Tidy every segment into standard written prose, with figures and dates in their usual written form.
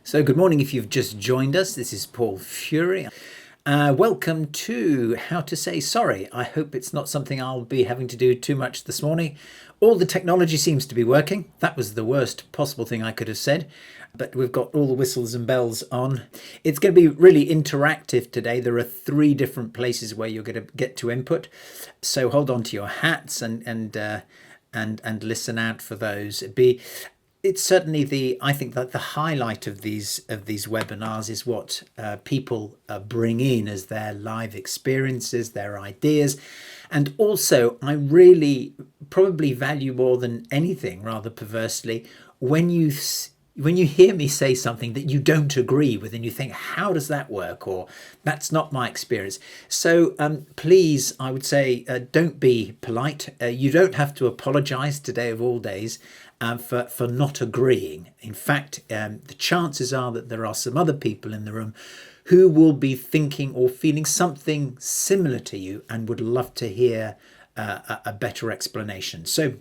So good morning if you've just joined us. This is Paul Fury. Welcome to How to Say Sorry. I hope it's not something I'll be having to do too much this morning. All the technology seems to be working. That was the worst possible thing I could have said, but we've got all the whistles and bells on. It's going to be really interactive today. There are 3 different places where you're going to get to input. So hold on to your hats and listen out for those. It's certainly I think that the highlight of these webinars is what people bring in as their live experiences, their ideas. And also, I really probably value more than anything, rather perversely, when you hear me say something that you don't agree with and you think, how does that work? Or that's not my experience. So please, I would say, don't be polite. You don't have to apologize today of all days for not agreeing. In fact, the chances are that there are some other people in the room who will be thinking or feeling something similar to you and would love to hear a better explanation. So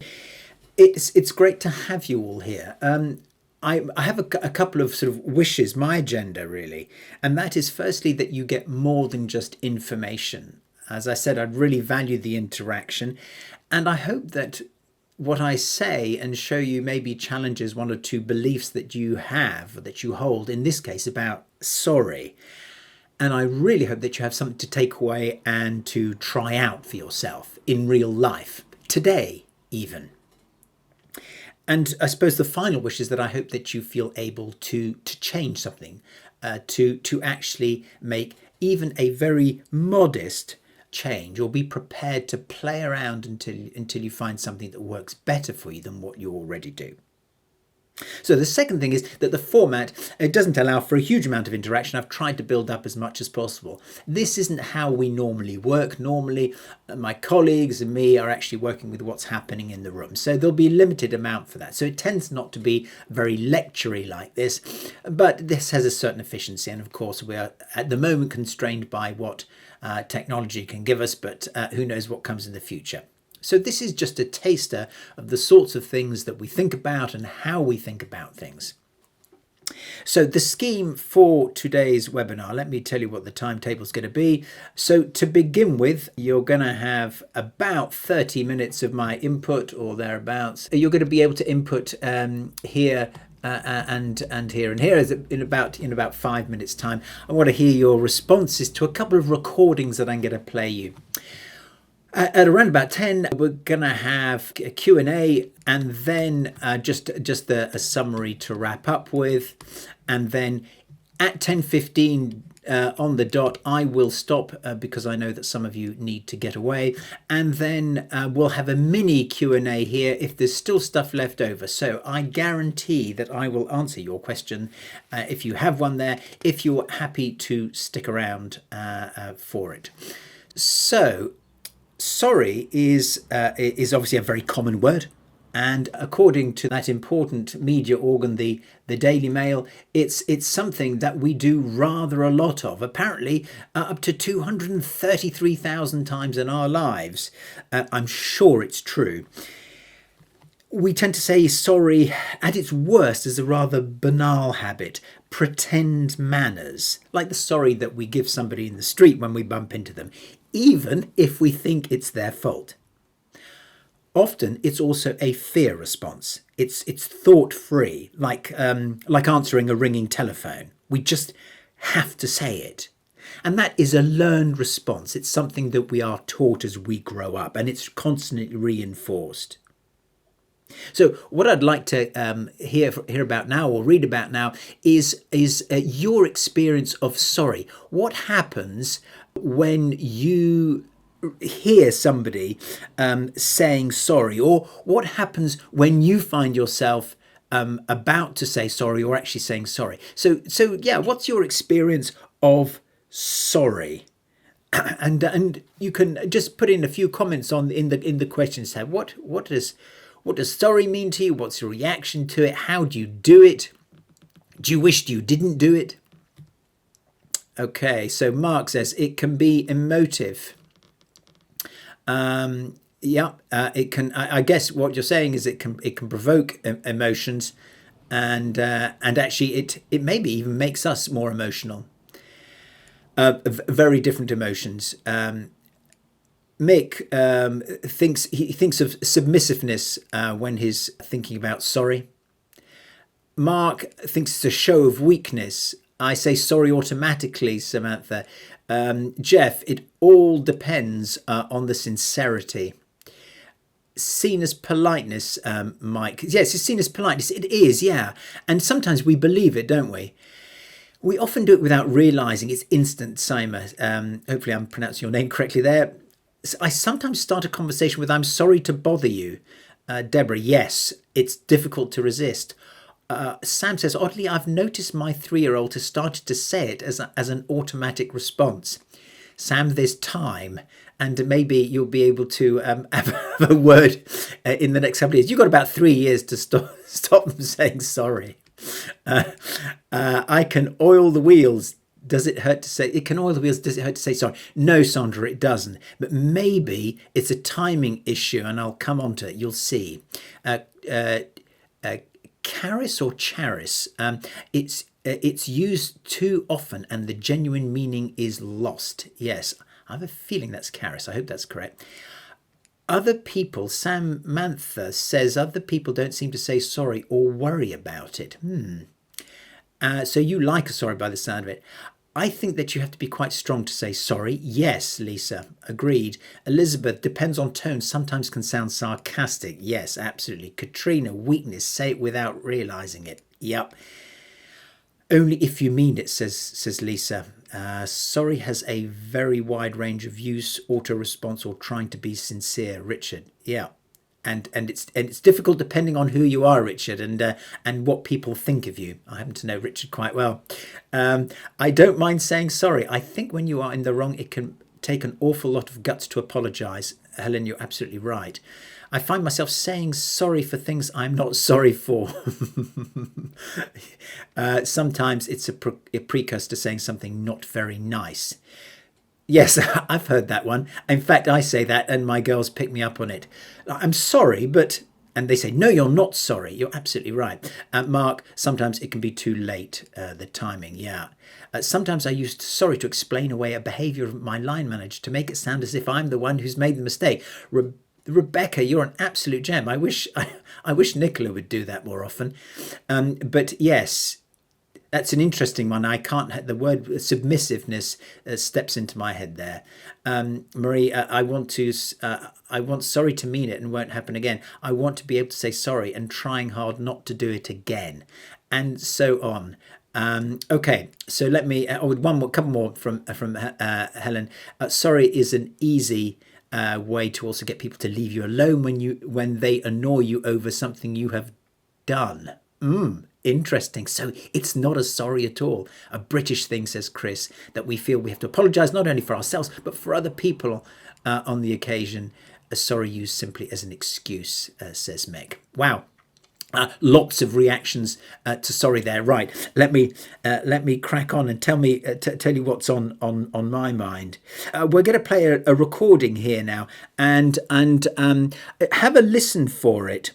it's great to have you all here. I have a couple of sort of wishes, my agenda really, and that is firstly that you get more than just information. As I said, I'd really value the interaction, and I hope that what I say and show you maybe challenges 1 or 2 beliefs that you have, that you hold, in this case about sorry. And I really hope that you have something to take away and to try out for yourself in real life, today even. And I suppose the final wish is that I hope that you feel able to change something, to actually make even a very modest change, or be prepared to play around until you find something that works better for you than what you already do. So the second thing is that the format, it doesn't allow for a huge amount of interaction. I've tried to build up as much as possible. This isn't how we normally work. Normally, my colleagues and me are actually working with what's happening in the room. So there'll be a limited amount for that. So it tends not to be very lectury like this, but this has a certain efficiency. And of course, we are at the moment constrained by what technology can give us, but who knows what comes in the future. So this is just a taster of the sorts of things that we think about and how we think about things. So the scheme for today's webinar, let me tell you what the timetable is going to be. So to begin with, you're going to have about 30 minutes of my input or thereabouts. You're going to be able to input here and here and here in about 5 minutes time. I want to hear your responses to a couple of recordings that I'm going to play you. At around about 10, we're going to have a Q&A and then just a summary to wrap up with. And then at 10:15 on the dot, I will stop because I know that some of you need to get away. And then we'll have a mini Q&A here if there's still stuff left over. So I guarantee that I will answer your question if you have one there, if you're happy to stick around for it. So sorry is obviously a very common word, and according to that important media organ, the Daily Mail, it's something that we do rather a lot of, apparently up to 233,000 times in our lives. I'm sure it's true. We tend to say sorry at its worst as a rather banal habit, pretend manners, like the sorry that we give somebody in the street when we bump into them, even if we think it's their fault. Often it's also a fear response. It's thought-free, like answering a ringing telephone. We just have to say it. And that is a learned response. It's something that we are taught as we grow up, and it's constantly reinforced. So what I'd like to hear about now or read about now is your experience of sorry. What happens when you hear somebody saying sorry, or what happens when you find yourself about to say sorry or actually saying sorry? So yeah, what's your experience of sorry? And you can just put in a few comments in the questions tab. What does sorry mean to you? What's your reaction to it? How do you do it? Do you wish you didn't do it? Okay, so Mark says it can be emotive. It can. I guess what you're saying is it can provoke emotions. and actually it maybe even makes us more emotional. Very different emotions. Mick thinks of submissiveness when he's thinking about sorry. Mark thinks it's a show of weakness. I say sorry automatically, Samantha. Jeff, it all depends on the sincerity. Seen as politeness, Mike. Yes, it's seen as politeness. It is, yeah. And sometimes we believe it, don't we? We often do it without realising it's instant, Simon. Hopefully I'm pronouncing your name correctly there. I sometimes start a conversation with, I'm sorry to bother you. Deborah, yes, it's difficult to resist. Sam says, oddly, I've noticed my 3-year-old has started to say it as an automatic response. Sam, there's time, and maybe you'll be able to have a word in the next couple of years. You've got about 3 years to stop them saying sorry. I can oil the wheels. Does it hurt to say? It can oil the wheels. Does it hurt to say sorry? No, Sandra, it doesn't. But maybe it's a timing issue, and I'll come on to it. You'll see. Charis or charis, it's used too often and the genuine meaning is lost. Yes, I have a feeling that's charis. I hope that's correct. Other people, Samantha says, other people don't seem to say sorry or worry about it. So you like a sorry by the sound of it. I think that you have to be quite strong to say sorry. Yes, Lisa, agreed. Elizabeth, depends on tone, sometimes can sound sarcastic. Yes, absolutely. Katrina, weakness, say it without realising it. Yep. Only if you mean it, says Lisa. Sorry has a very wide range of use, auto response, or trying to be sincere. Richard, yeah. And it's difficult depending on who you are, Richard, and what people think of you. I happen to know Richard quite well. I don't mind saying sorry. I think when you are in the wrong, it can take an awful lot of guts to apologise. Helen, you're absolutely right. I find myself saying sorry for things I'm not sorry for. Sometimes it's a precursor to saying something not very nice. Yes, I've heard that one. In fact, I say that and my girls pick me up on it. I'm sorry, but... And they say, no, you're not sorry. You're absolutely right. Mark, sometimes it can be too late, the timing, yeah. Sometimes I used sorry to explain away a behaviour of my line manager to make it sound as if I'm the one who's made the mistake. Rebecca, you're an absolute gem. I wish Nicola would do that more often. But yes... That's an interesting one. I can't. The word submissiveness steps into my head there. Marie, I want sorry to mean it and won't happen again. I want to be able to say sorry and trying hard not to do it again, and so on. Okay, so let me. Couple more from Helen. Sorry is an easy way to also get people to leave you alone when they annoy you over something you have done. Interesting. So it's not a sorry at all. A British thing, says Chris, that we feel we have to apologise not only for ourselves but for other people on the occasion. A sorry used simply as an excuse, says Meg. Wow. Lots of reactions to sorry there. Right. Let me crack on and tell you what's on my mind. We're going to play a recording here now and have a listen for it.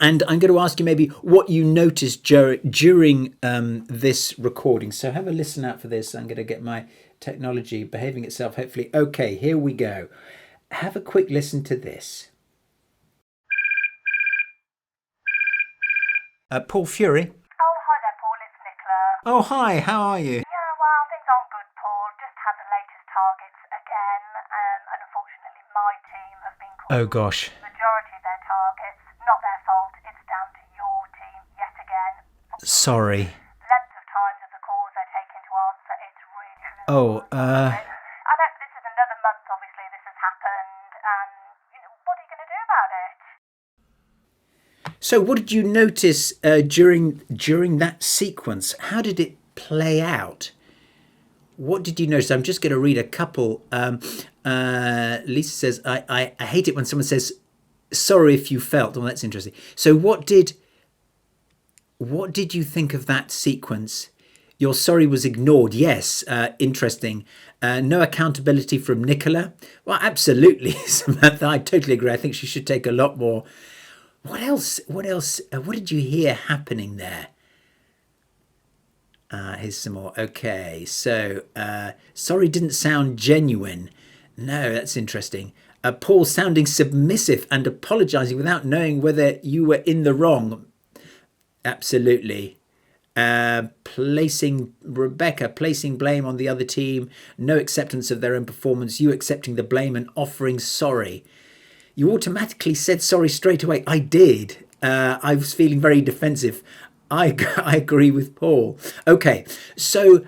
And I'm going to ask you maybe what you noticed during this recording. So have a listen out for this. I'm going to get my technology behaving itself, hopefully. Okay, here we go. Have a quick listen to this. Paul Fury. Oh, hi there, Paul. It's Nicola. Oh, hi. How are you? Yeah, well, things aren't good, Paul. Just had the latest targets again. And unfortunately, my team have been called. Oh, gosh. The majority of their targets. Not their fault. It's down to your team yet again. Sorry. Length of times of the calls they take into answer, it's really... I know this is another month, obviously, this has happened, and what are you going to do about it? So what did you notice during that sequence? How did it play out? What did you notice? I'm just going to read a couple. Lisa says, I hate it when someone says, sorry if you felt. Oh, that's interesting. So what did you think of that sequence? Your sorry was ignored. Yes, interesting. No accountability from Nicola. Well, absolutely, Samantha. I totally agree. I think she should take a lot more What else? What else? What did you hear happening there? Here's some more. Okay, so sorry didn't sound genuine. No, that's interesting. Paul sounding submissive and apologising without knowing whether you were in the wrong. Absolutely. Placing blame on the other team, no acceptance of their own performance, you accepting the blame and offering sorry. You automatically said sorry straight away. I did. I was feeling very defensive. I agree with Paul. Okay, so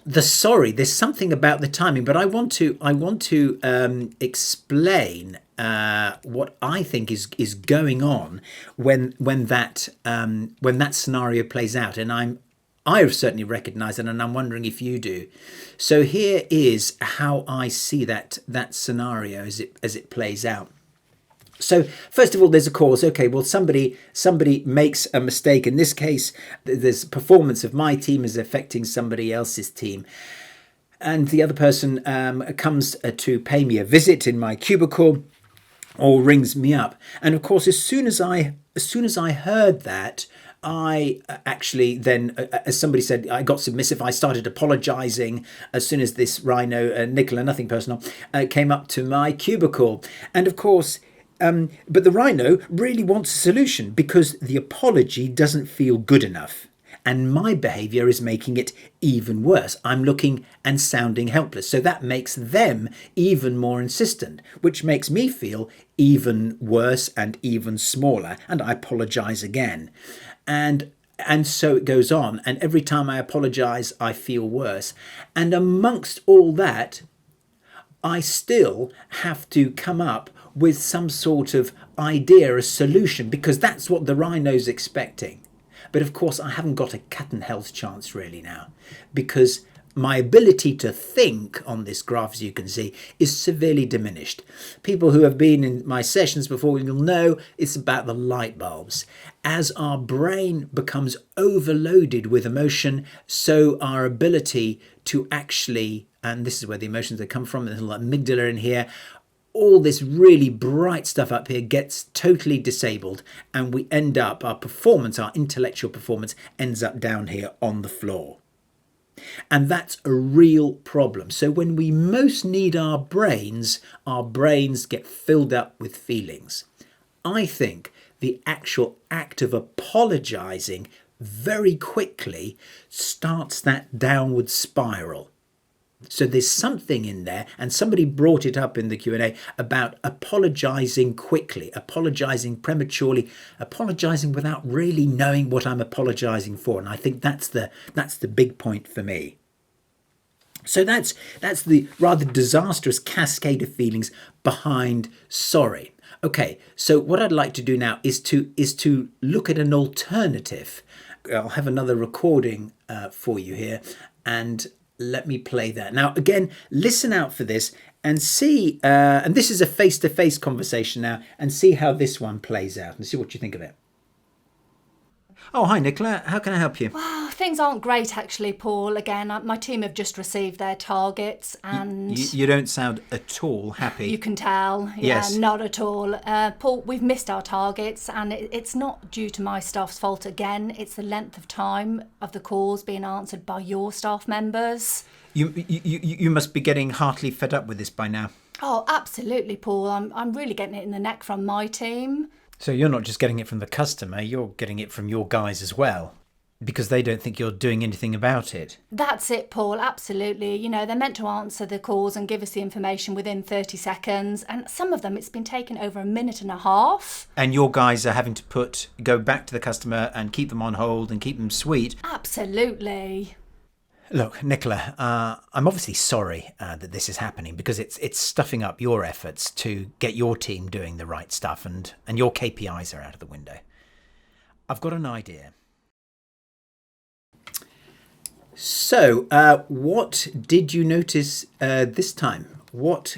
the sorry. There's something about the timing, but I want to explain what I think is going on when that scenario plays out, and I've certainly recognised it, and I'm wondering if you do. So here is how I see that scenario as it plays out. So first of all, there's a cause. Okay, well, somebody makes a mistake. In this case, there's performance of my team is affecting somebody else's team, and the other person comes to pay me a visit in my cubicle or rings me up. And of course, as soon as I heard that, I actually then, as somebody said, I got submissive. I started apologising as soon as this rhino, Nicola, nothing personal, came up to my cubicle. And of course, but the rhino really wants a solution because the apology doesn't feel good enough. And my behaviour is making it even worse. I'm looking and sounding helpless. So that makes them even more insistent, which makes me feel even worse and even smaller. And I apologise again. And so it goes on. And every time I apologise, I feel worse. And amongst all that, I still have to come up with some sort of idea, a solution, because that's what the rhino's expecting. But of course, I haven't got a cat and health chance really now, because my ability to think on this graph, as you can see, is severely diminished. People who have been in my sessions before will know it's about the light bulbs. As our brain becomes overloaded with emotion, so our ability to actually, and this is where the emotions that come from, there's a little amygdala in here, all this really bright stuff up here gets totally disabled, and we end up, our performance, our intellectual performance, ends up down here on the floor. And that's a real problem. So when we most need our brains get filled up with feelings. I think the actual act of apologising very quickly starts that downward spiral. So there's something in there, and somebody brought it up in the Q&A about apologising quickly, apologising prematurely, apologising without really knowing what I'm apologising for. And I think that's the big point for me. So that's the rather disastrous cascade of feelings behind sorry. Okay, so what I'd like to do now is to look at an alternative. I'll have another recording for you here, and let me play that. Now, again, listen out for this and see, and this is a face-to-face conversation now, and see how this one plays out and see what you think of it. Oh, hi, Nicola. How can I help you? Well, things aren't great, actually, Paul. Again, my team have just received their targets and... You don't sound at all happy. You can tell. Yeah, Yes. Not at all. Paul, we've missed our targets, and it's not due to my staff's fault again. It's the length of time of the calls being answered by your staff members. You must be getting heartily fed up with this by now. Oh, absolutely, Paul. I'm really getting it in the neck from my team. So you're not just getting it from the customer, you're getting it from your guys as well, because they don't think you're doing anything about it. That's it, Paul, absolutely. You know, they're meant to answer the calls and give us the information within 30 seconds, and some of them it's been taking over a minute and a half. And your guys are having to go back to the customer and keep them on hold and keep them sweet. Absolutely. Look, Nicola, I'm obviously sorry that this is happening, because it's stuffing up your efforts to get your team doing the right stuff, and your KPIs are out of the window. I've got an idea. So, what did you notice this time? What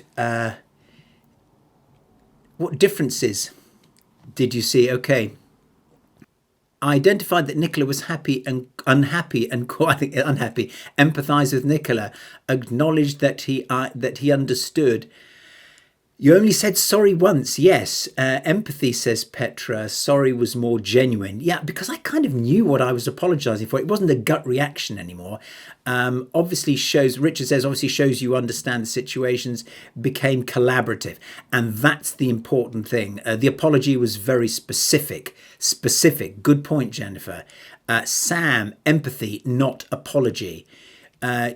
differences did you see? Okay. I identified that Nicola was happy and unhappy, and quite unhappy. Empathised with Nicola, acknowledged that he understood. You only said sorry once, yes. Empathy, says Petra. Sorry was more genuine. Yeah, because I kind of knew what I was apologising for. It wasn't a gut reaction anymore. Obviously shows, Richard says, obviously shows you understand the situations, became collaborative. And that's the important thing. The apology was very specific. Specific. Good point, Jennifer. Sam, empathy, not apology.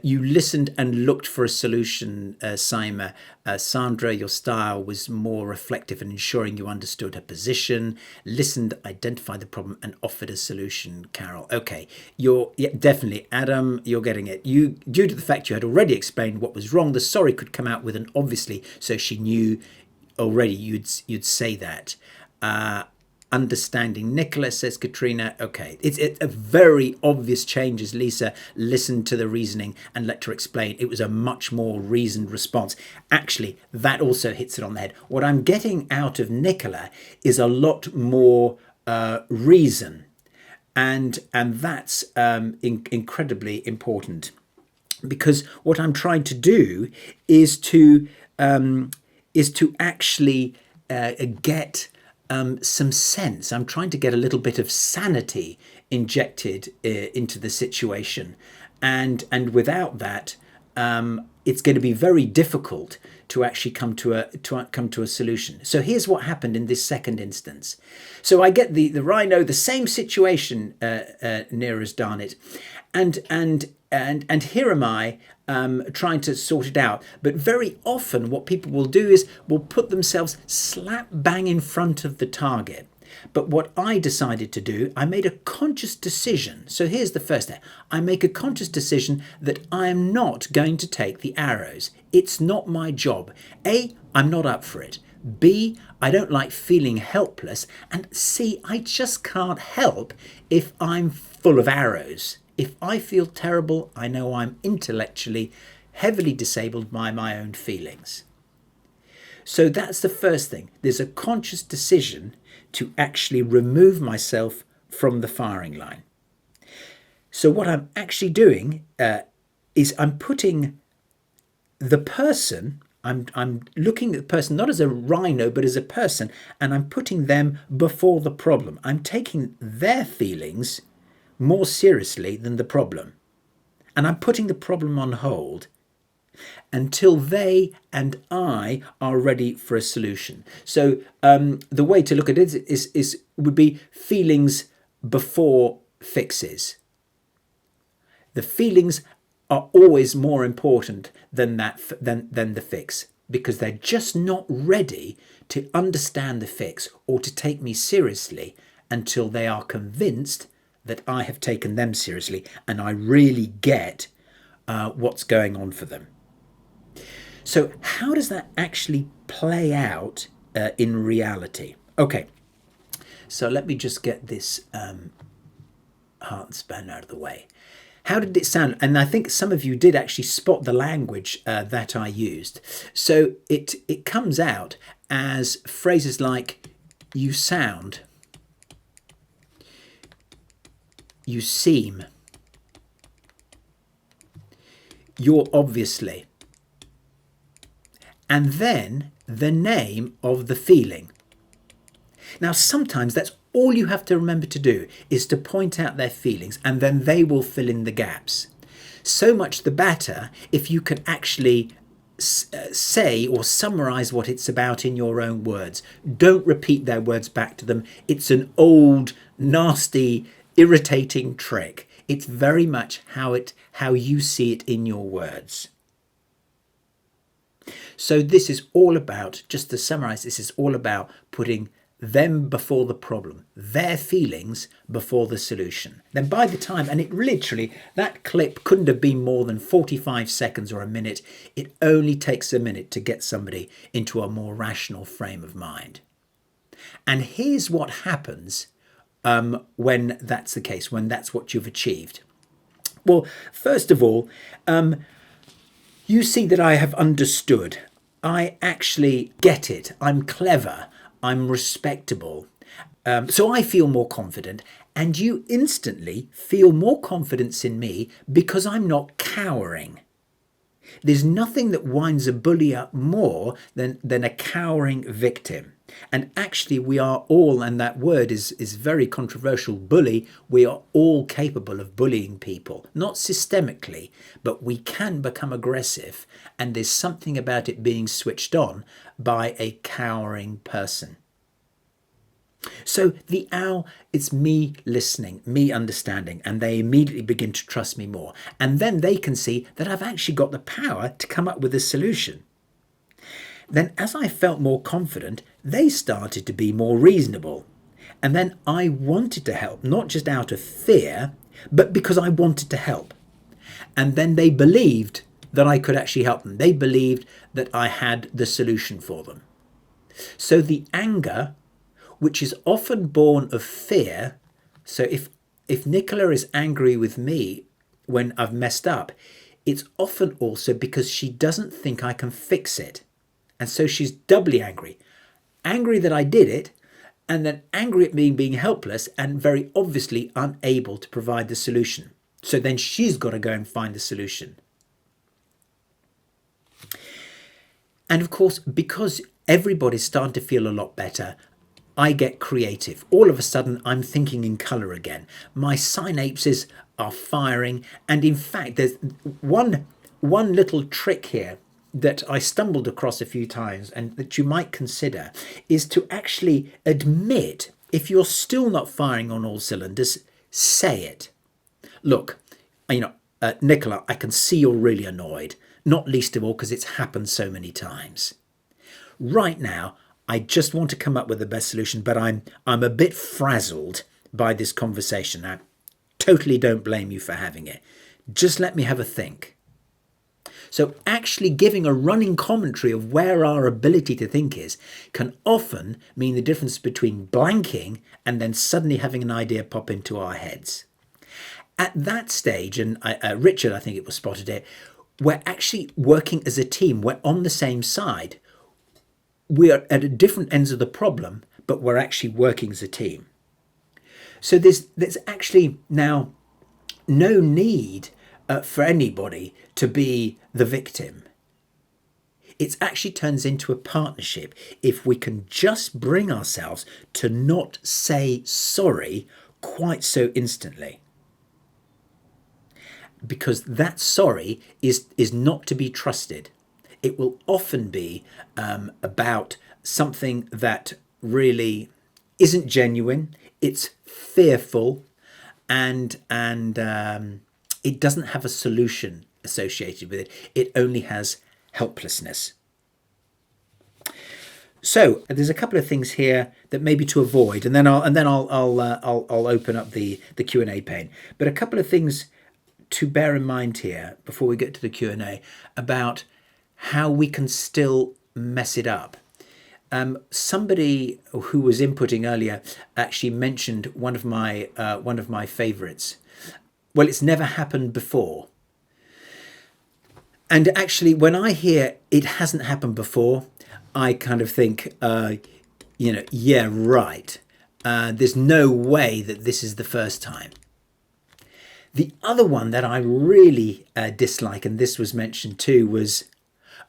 You listened and looked for a solution, Sima. Sandra, your style was more reflective and ensuring you understood her position, listened, identified the problem, and offered a solution, Carol. Okay, definitely, Adam, you're getting it. You, due to the fact you had already explained what was wrong, the sorry could come out with an obviously, so she knew already you'd say that. Understanding Nicholas, says Katrina. Okay, it's a very obvious change as Lisa listened to the reasoning and let her explain. It was a much more reasoned response. Actually, that also hits it on the head. What I'm getting out of Nicola is a lot more reason, and that's incredibly important, because what I'm trying to do is to actually get some sense. I'm trying to get a little bit of sanity injected into the situation, and without that, it's going to be very difficult to actually come to a solution. So here's what happened in this second instance. So I get the rhino, the same situation near as darn it, and here am I trying to sort it out. But very often what people will do is will put themselves slap bang in front of the target. But what I decided to do, I made a conscious decision. So here's the first step. I make a conscious decision that I am not going to take the arrows. It's not my job. A, I'm not up for it. B, I don't like feeling helpless. And C, I just can't help if I'm full of arrows. If I feel terrible, I know I'm intellectually heavily disabled by my own feelings. So that's the first thing. There's a conscious decision to actually remove myself from the firing line. So what I'm actually doing is I'm putting the person, I'm looking at the person not as a rhino, but as a person, and I'm putting them before the problem. I'm taking their feelings more seriously than the problem. And I'm putting the problem on hold until they and I are ready for a solution. So the way to look at it would be feelings before fixes. The feelings are always more important than the fix, because they're just not ready to understand the fix or to take me seriously until they are convinced that I have taken them seriously and I really get what's going on for them. So how does that actually play out in reality? Okay, so let me just get this heart and span out of the way. How did it sound? And I think some of you did actually spot the language that I used. So it comes out as phrases like you sound, you seem, you're obviously, and then the name of the feeling. Now, sometimes that's all you have to remember to do, is to point out their feelings, and then they will fill in the gaps. So much the better if you can actually say or summarize what it's about in your own words. Don't repeat their words back to them. It's an old, nasty, irritating trick. It's very much how you see it in your words. So this is all about, just to summarize, this is all about putting them before the problem, their feelings before the solution. Then by the time, and it literally, that clip couldn't have been more than 45 seconds or a minute. It only takes a minute to get somebody into a more rational frame of mind. And here's what happens when that's the case, when that's what you've achieved. Well, first of all, you see that I have understood. I actually get it. I'm clever. I'm respectable. So I feel more confident, and you instantly feel more confidence in me because I'm not cowering. There's nothing that winds a bully up more than a cowering victim. And actually we are all, and that word is very controversial, bully, we are all capable of bullying people. Not systemically, but we can become aggressive. And there's something about it being switched on by a cowering person. So the owl, it's me listening, me understanding, and they immediately begin to trust me more. And then they can see that I've actually got the power to come up with a solution. Then as I felt more confident, they started to be more reasonable. And then I wanted to help, not just out of fear, but because I wanted to help. And then they believed that I could actually help them. They believed that I had the solution for them. So the anger, which is often born of fear. So if Nicola is angry with me when I've messed up, it's often also because she doesn't think I can fix it. And so she's doubly angry. Angry that I did it, and then angry at me being helpless and very obviously unable to provide the solution. So then she's got to go and find the solution. And of course, because everybody's starting to feel a lot better, I get creative. All of a sudden, I'm thinking in colour again. My synapses are firing. And in fact, there's one little trick here that I stumbled across a few times and that you might consider is to actually admit, if you're still not firing on all cylinders, say it. Look, Nicola, I can see you're really annoyed, not least of all because it's happened so many times. Right now, I just want to come up with the best solution, but I'm a bit frazzled by this conversation. I totally don't blame you for having it. Just let me have a think. So actually giving a running commentary of where our ability to think is can often mean the difference between blanking and then suddenly having an idea pop into our heads. At that stage, and Richard, I think it was spotted it, we're actually working as a team. We're on the same side. We are at different ends of the problem, but we're actually working as a team. So there's actually now no need for anybody to be the victim. It actually turns into a partnership if we can just bring ourselves to not say sorry quite so instantly. Because that sorry is not to be trusted. It will often be about something that really isn't genuine. It's fearful, and it doesn't have a solution associated with it. It only has helplessness. So there's a couple of things here that maybe to avoid, and then I'll open up the Q&A pane. But a couple of things to bear in mind here before we get to the Q&A about how we can still mess it up. Somebody who was inputting earlier actually mentioned one of my favourites. Well, it's never happened before. And actually, when I hear it hasn't happened before, I kind of think, yeah, right. There's no way that this is the first time. The other one that I really dislike, and this was mentioned too, was,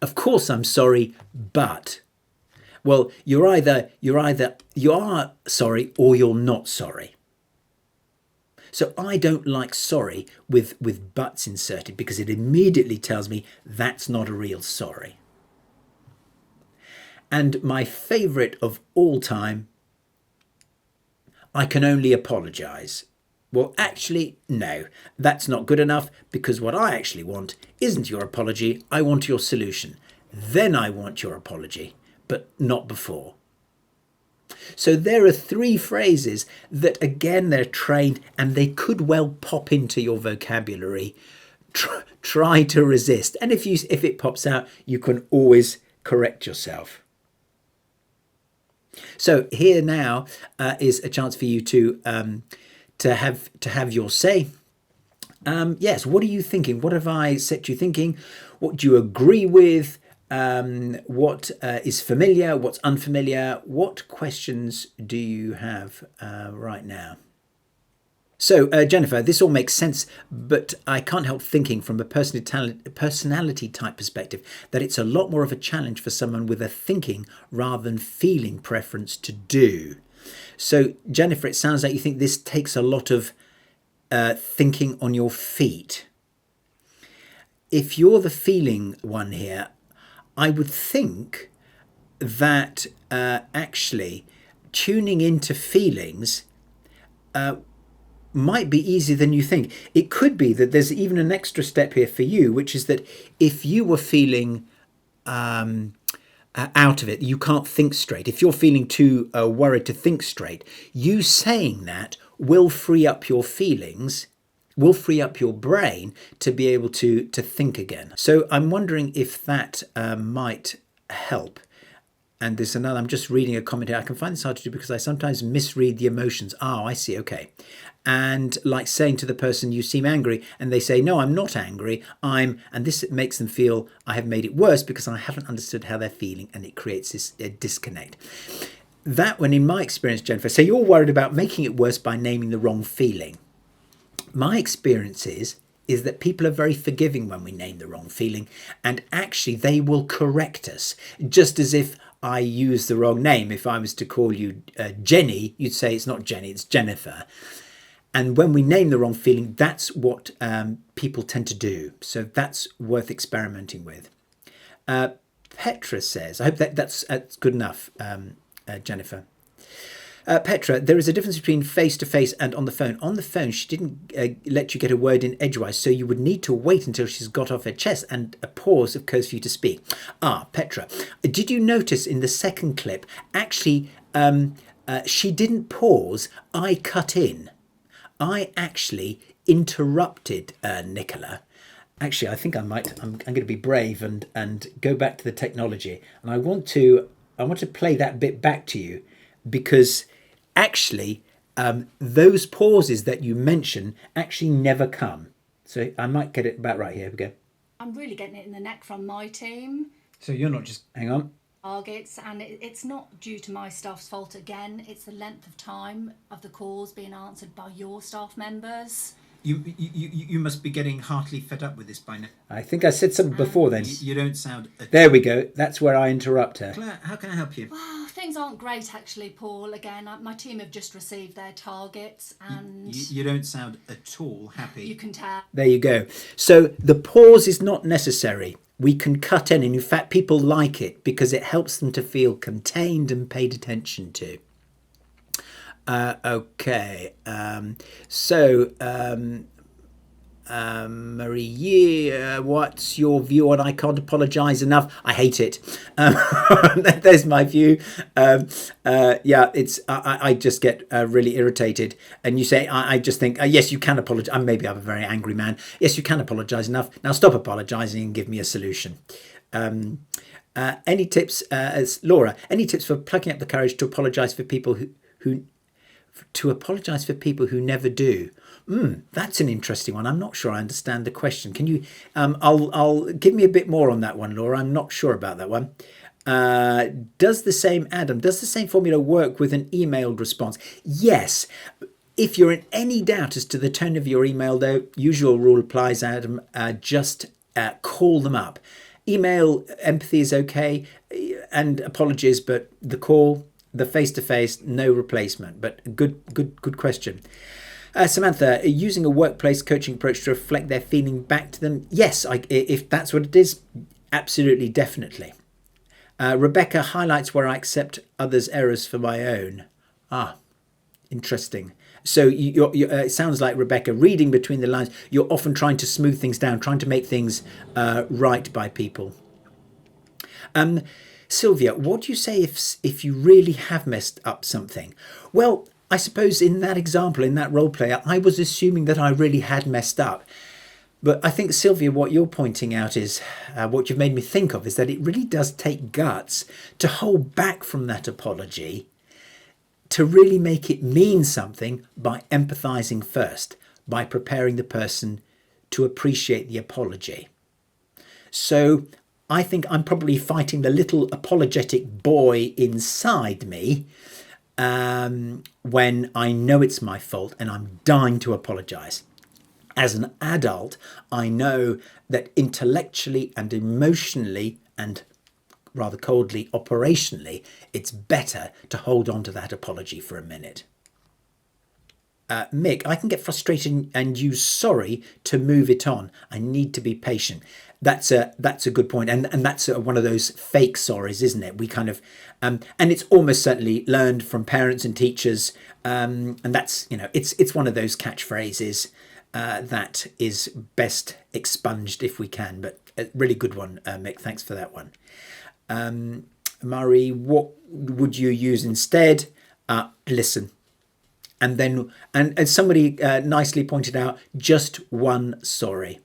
of course I'm sorry, but. Well, you are sorry or you're not sorry. So I don't like sorry with buts inserted because it immediately tells me that's not a real sorry. And my favourite of all time, I can only apologise. Well, actually, no, that's not good enough because what I actually want isn't your apology. I want your solution. Then I want your apology, but not before. So there are three phrases that, again, they're trained and they could well pop into your vocabulary. Try to resist. And if it pops out, you can always correct yourself. So here now is a chance for you to have your say. Yes, what are you thinking? What have I set you thinking? What do you agree with? What is familiar? What's unfamiliar? What questions do you have right now? So, Jennifer, this all makes sense, but I can't help thinking from a personality type perspective that it's a lot more of a challenge for someone with a thinking rather than feeling preference to do. So, Jennifer, it sounds like you think this takes a lot of thinking on your feet. If you're the feeling one here, I would think that actually tuning into feelings might be easier than you think. It could be that there's even an extra step here for you, which is that if you were feeling out of it, you can't think straight. If you're feeling too worried to think straight, you saying that will free up your feelings, will free up your brain to be able to think again. So I'm wondering if that might help. And there's another, I'm just reading a comment here. I can find this hard to do because I sometimes misread the emotions. Oh, I see. Okay. And like saying to the person, you seem angry, and they say, no, I'm not angry. And this makes them feel I have made it worse because I haven't understood how they're feeling, and it creates this disconnect. That one, in my experience, Jennifer, so you're worried about making it worse by naming the wrong feeling. My experience is that people are very forgiving when we name the wrong feeling, and actually they will correct us, just as if I use the wrong name. If I was to call you Jenny, you'd say it's not Jenny, it's Jennifer. And when we name the wrong feeling, that's what people tend to do. So that's worth experimenting with. Petra says, I hope that's good enough, Jennifer. Petra, there is a difference between face-to-face and on the phone. On the phone, she didn't let you get a word in edgewise, so you would need to wait until she's got off her chest and a pause, of course, for you to speak. Petra, did you notice in the second clip, actually, she didn't pause, I cut in. I actually interrupted Nicola. Actually, I think I'm going to be brave and go back to the technology. And I want to play that bit back to you, because actually those pauses that you mention actually never come. So I might get it about right here. We go. I'm really getting it in the neck from my team. So you're not just, hang on. Targets, and it's not due to my staff's fault again. It's the length of time of the calls being answered by your staff members. You must be getting heartily fed up with this by now. I think I said something before then. You don't sound... There we go. That's where I interrupt her. Claire, how can I help you? Well, things aren't great, actually, Paul. Again, my team have just received their targets, and... You don't sound at all happy. You can tell. There you go. So the pause is not necessary. We can cut in, and in fact, people like it because it helps them to feel contained and paid attention to. Okay. Marie, what's your view on I can't apologise enough? I hate it. There's my view. I just get really irritated. And you say, I just think, yes, you can apologise. Maybe I'm a very angry man. Yes, you can apologise enough. Now stop apologising and give me a solution. Any tips, Laura, any tips for plucking up the courage to apologise for people who never do? That's an interesting one. I'm not sure I understand the question. Can you? I'll give me a bit more on that one, Laura. I'm not sure about that one. Does the same formula work with an emailed response? Yes. If you're in any doubt as to the tone of your email, though, usual rule applies, Adam. Just call them up. Email empathy is okay, and apologies, but the call, the face-to-face, no replacement. But good question. Samantha, using a workplace coaching approach to reflect their feeling back to them. Yes, if that's what it is, absolutely, definitely. Rebecca highlights where I accept others' errors for my own. Interesting. So it sounds like, Rebecca, reading between the lines, you're often trying to smooth things down, trying to make things right by people. Sylvia, what do you say if you really have messed up something? Well, I suppose in that example, in that role play, I was assuming that I really had messed up. But I think, Sylvia, what you're pointing out is, what you've made me think of, is that it really does take guts to hold back from that apology, to really make it mean something by empathising first, by preparing the person to appreciate the apology. So I think I'm probably fighting the little apologetic boy inside me, when I know it's my fault and I'm dying to apologize. As an adult, I know that intellectually and emotionally and rather coldly operationally, it's better to hold on to that apology for a minute. Mick, I can get frustrated and use sorry to move it on. I need to be patient. That's a good point, and that's one of those fake sorries, isn't it? We kind of, and it's almost certainly learned from parents and teachers, and that's it's one of those catchphrases that is best expunged if we can. But a really good one, Mick. Thanks for that one. Murray, what would you use instead? Listen. And then, and somebody nicely pointed out, just one sorry.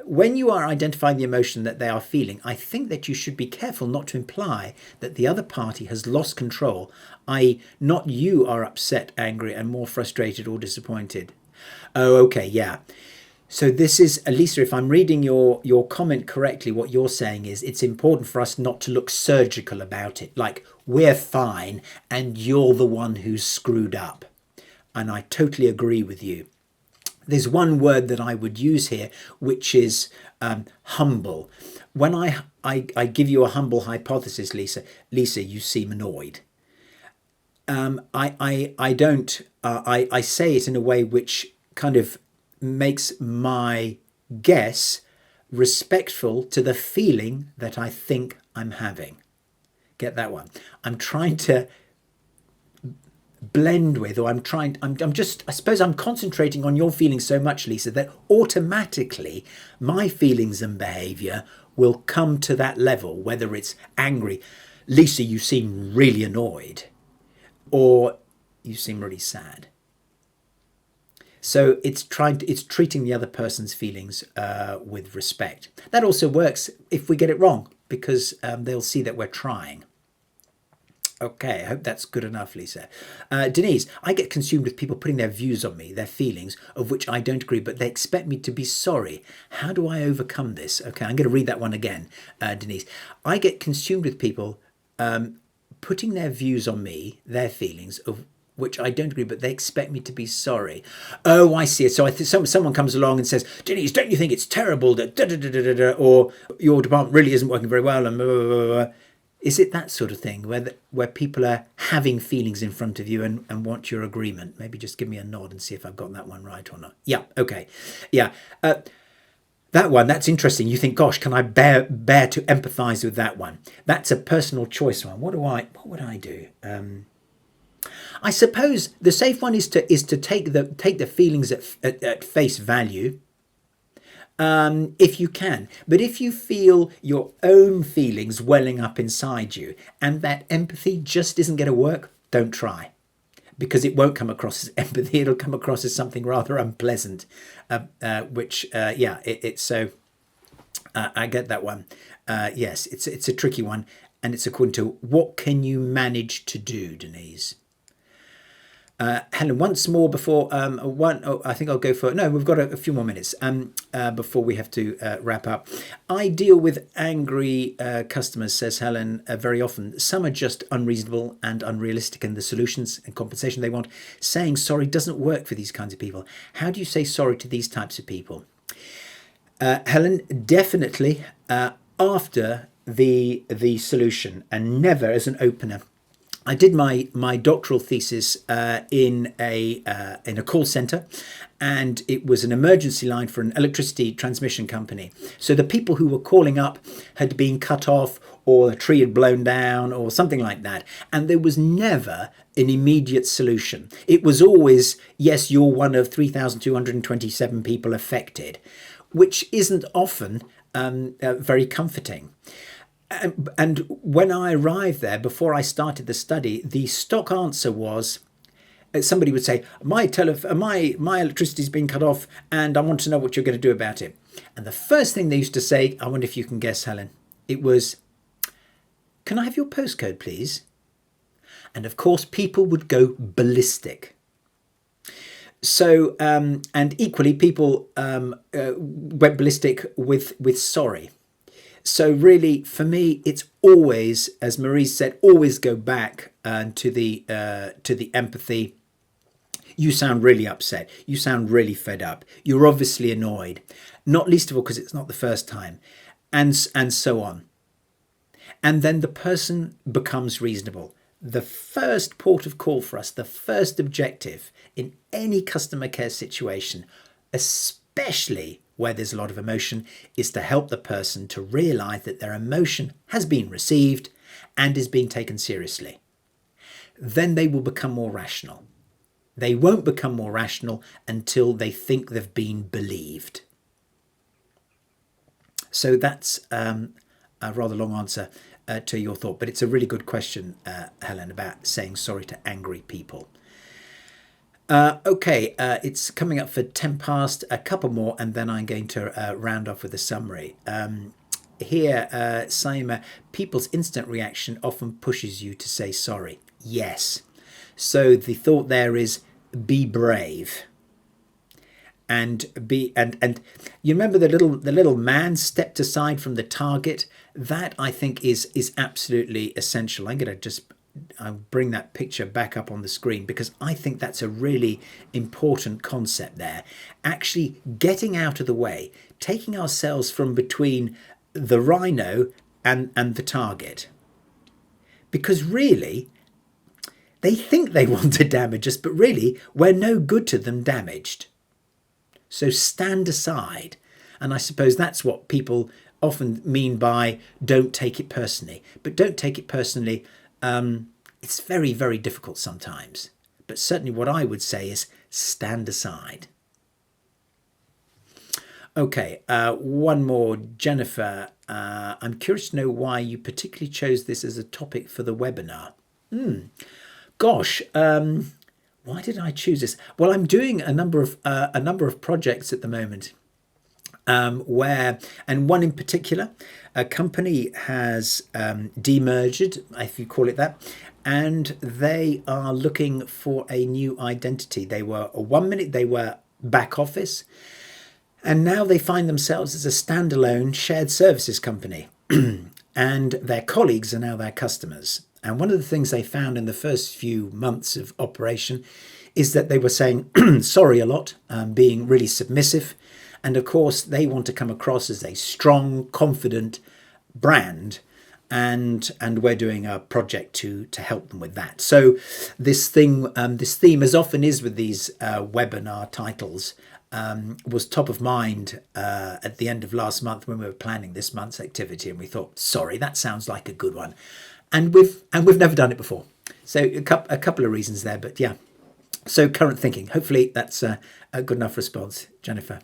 When you are identifying the emotion that they are feeling, I think that you should be careful not to imply that the other party has lost control, i.e. not you are upset, angry, and more frustrated or disappointed. Oh, okay, yeah. So this is, Lisa, if I'm reading your comment correctly, what you're saying is it's important for us not to look surgical about it, like we're fine and you're the one who's screwed up. And I totally agree with you. There's one word that I would use here, which is humble. When I give you a humble hypothesis, Lisa, you seem annoyed. I don't, I say it in a way which kind of makes my guess respectful to the feeling that I think I'm having. Get that one? I'm trying to blend with, or I'm just, I suppose I'm concentrating on your feelings so much, Lisa, that automatically my feelings and behaviour will come to that level, whether it's angry, Lisa, you seem really annoyed, or you seem really sad. So it's treating the other person's feelings with respect. That also works if we get it wrong, because they'll see that we're trying. Okay, I hope that's good enough, Lisa. Denise, I get consumed with people putting their views on me, their feelings, of which I don't agree, but they expect me to be sorry. How do I overcome this? Okay, I'm going to read that one again, Denise. I get consumed with people putting their views on me, their feelings, of which I don't agree, but they expect me to be sorry. Oh, I see it. So someone comes along and says, Denise, don't you think it's terrible that or your department really isn't working very well, and blah, blah, blah, blah. Is it that sort of thing where people are having feelings in front of you and want your agreement? Maybe just give me a nod and see if I've got that one right or not. Yeah, okay. Yeah. That one, that's interesting. You think, gosh, can I bear to empathise with that one? That's a personal choice one. What would I do? I suppose the safe one is to take the feelings at face value. If you can. But if you feel your own feelings welling up inside you and that empathy just isn't going to work, don't try. Because it won't come across as empathy, it'll come across as something rather unpleasant. It's so... I get that one. Yes, it's a tricky one. And it's according to what can you manage to do, Denise? Helen, once more before I think I'll go for no. We've got a few more minutes before we have to wrap up. I deal with angry customers, says Helen, very often. Some are just unreasonable and unrealistic in the solutions and compensation they want. Saying sorry doesn't work for these kinds of people. How do you say sorry to these types of people? Helen, definitely after the solution and never as an opener. I did my doctoral thesis in a call centre, and it was an emergency line for an electricity transmission company. So the people who were calling up had been cut off, or a tree had blown down, or something like that. And there was never an immediate solution. It was always, yes, you're one of 3,227 people affected, which isn't often very comforting. And when I arrived there, before I started the study, the stock answer was, somebody would say, my electricity's been cut off and I want to know what you're going to do about it. And the first thing they used to say, I wonder if you can guess, Helen, it was, can I have your postcode, please? And of course, people would go ballistic. So, and equally, people went ballistic with sorry. So really, for me, it's always, as Marie said, always go back to the empathy. You sound really upset. You sound really fed up. You're obviously annoyed, not least of all because it's not the first time, and so on. And then the person becomes reasonable. The first port of call for us, the first objective in any customer care situation, especially where there's a lot of emotion, is to help the person to realize that their emotion has been received and is being taken seriously. Then they will become more rational. They won't become more rational until they think they've been believed. So that's a rather long answer to your thought, but it's a really good question, Helen, about saying sorry to angry people. Okay, it's coming up for 10 past, a couple more, and then I'm going to round off with a summary. Here, Saima, people's instant reaction often pushes you to say sorry. Yes. So the thought there is be brave. And you remember the little man stepped aside from the target. That I think is absolutely essential. I'm going to I'll bring that picture back up on the screen because I think that's a really important concept there. Actually getting out of the way, taking ourselves from between the rhino and the target. Because really, they think they want to damage us, but really we're no good to them damaged. So stand aside. And I suppose that's what people often mean by don't take it personally. But don't take it personally. It's very, very difficult sometimes. But certainly what I would say is stand aside. Okay, one more. Jennifer, I'm curious to know why you particularly chose this as a topic for the webinar. Gosh, why did I choose this? Well, I'm doing a number of projects at the moment, and one in particular, a company has demerged, if you call it that, and they are looking for a new identity. They were 1 minute they were back office, and now they find themselves as a standalone shared services company, and their colleagues are now their customers. And one of the things they found in the first few months of operation is that they were saying sorry a lot, being really submissive. And of course, they want to come across as a strong, confident brand. And we're doing a project to help them with that. So this theme, as often is with these webinar titles, was top of mind at the end of last month when we were planning this month's activity. And we thought, sorry, that sounds like a good one. And we've never done it before. So a couple of reasons there, but yeah. So current thinking. Hopefully that's a good enough response, Jennifer.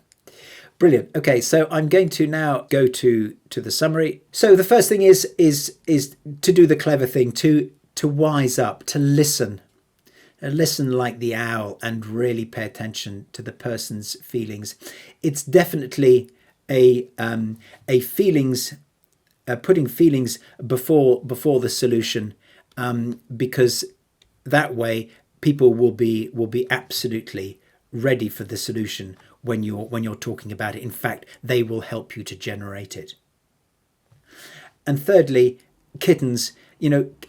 Brilliant. Okay, so I'm going to now go to the summary. So the first thing is to do the clever thing, to wise up, to listen. Listen like the owl and really pay attention to the person's feelings. It's definitely a feelings. Putting feelings before the solution, because that way people will be absolutely ready for the solution when you're talking about it. In fact, they will help you to generate it. And thirdly, kittens,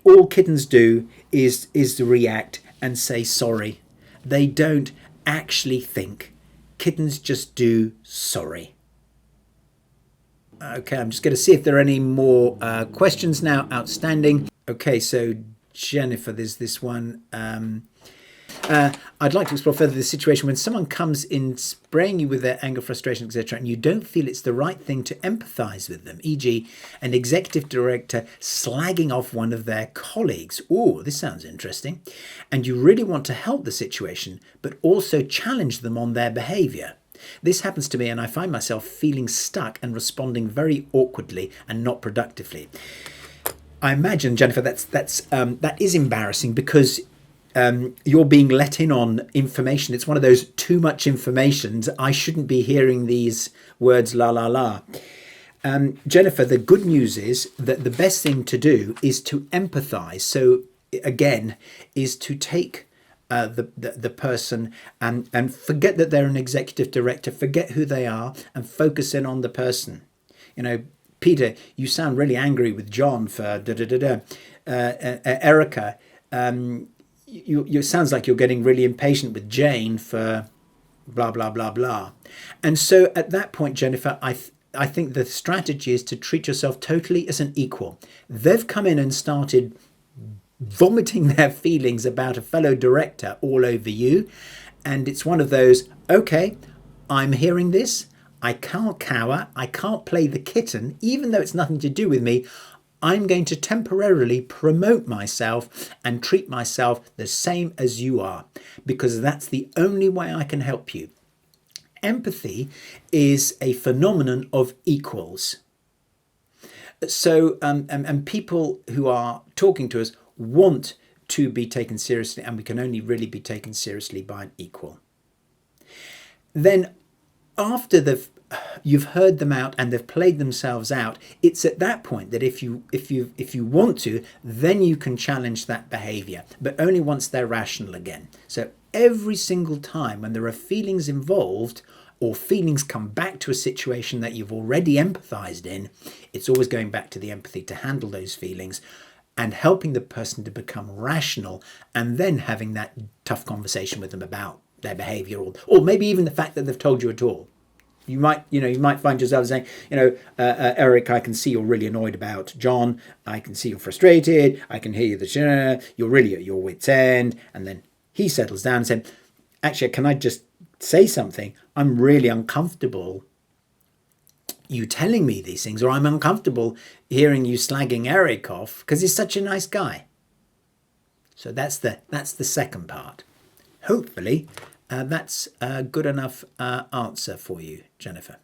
all kittens do is to react and say sorry. They don't actually think. Kittens just do sorry. Okay, I'm just going to see if there are any more questions now outstanding. Okay, so Jennifer, there's this one. I'd like to explore further the situation when someone comes in spraying you with their anger, frustration, etc., and you don't feel it's the right thing to empathise with them, e.g. an executive director slagging off one of their colleagues. Oh, this sounds interesting. And you really want to help the situation, but also challenge them on their behaviour. This happens to me and I find myself feeling stuck and responding very awkwardly and not productively. I imagine, Jennifer, that is embarrassing because you're being let in on information. It's one of those too much information. I shouldn't be hearing these words la la la. Jennifer, the good news is that the best thing to do is to empathise. So again, is to take the person and forget that they're an executive director, forget who they are and focus in on the person. Peter, you sound really angry with John for da da da da. Erica, you sounds like you're getting really impatient with Jane for blah blah blah blah. And so at that point, Jennifer, I think the strategy is to treat yourself totally as an equal. They've come in and started vomiting their feelings about a fellow director all over you, and it's one of those, okay, I'm hearing this, I can't cower, I can't play the kitten, even though it's nothing to do with me. I'm going to temporarily promote myself and treat myself the same as you are, because that's the only way I can help you. Empathy is a phenomenon of equals. So, and people who are talking to us want to be taken seriously, and we can only really be taken seriously by an equal. Then after you've heard them out and they've played themselves out, it's at that point that if you want to, then you can challenge that behavior, but only once they're rational again. So every single time when there are feelings involved, or feelings come back to a situation that you've already empathized in, it's always going back to the empathy to handle those feelings and helping the person to become rational, and then having that tough conversation with them about their behavior, or maybe even the fact that they've told you at all. You might find yourself saying, Eric, I can see you're really annoyed about John. I can see you're frustrated. I can hear you you're really at your wit's end. And then he settles down and said, actually, can I just say something? I'm really uncomfortable you telling me these things, or I'm uncomfortable hearing you slagging Eric off because he's such a nice guy. So that's the second part. Hopefully, that's a good enough answer for you, Jennifer.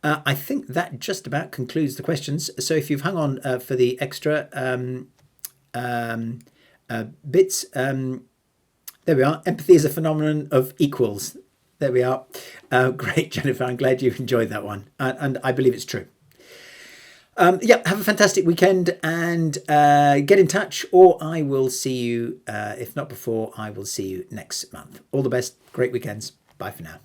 I think that just about concludes the questions. So if you've hung on for the extra bits, there we are. Empathy is a phenomenon of equals. There we are. Great, Jennifer. I'm glad you enjoyed that one. And I believe it's true. Have a fantastic weekend, and get in touch, or I will see you, if not before, I will see you next month. All the best. Great weekends. Bye for now.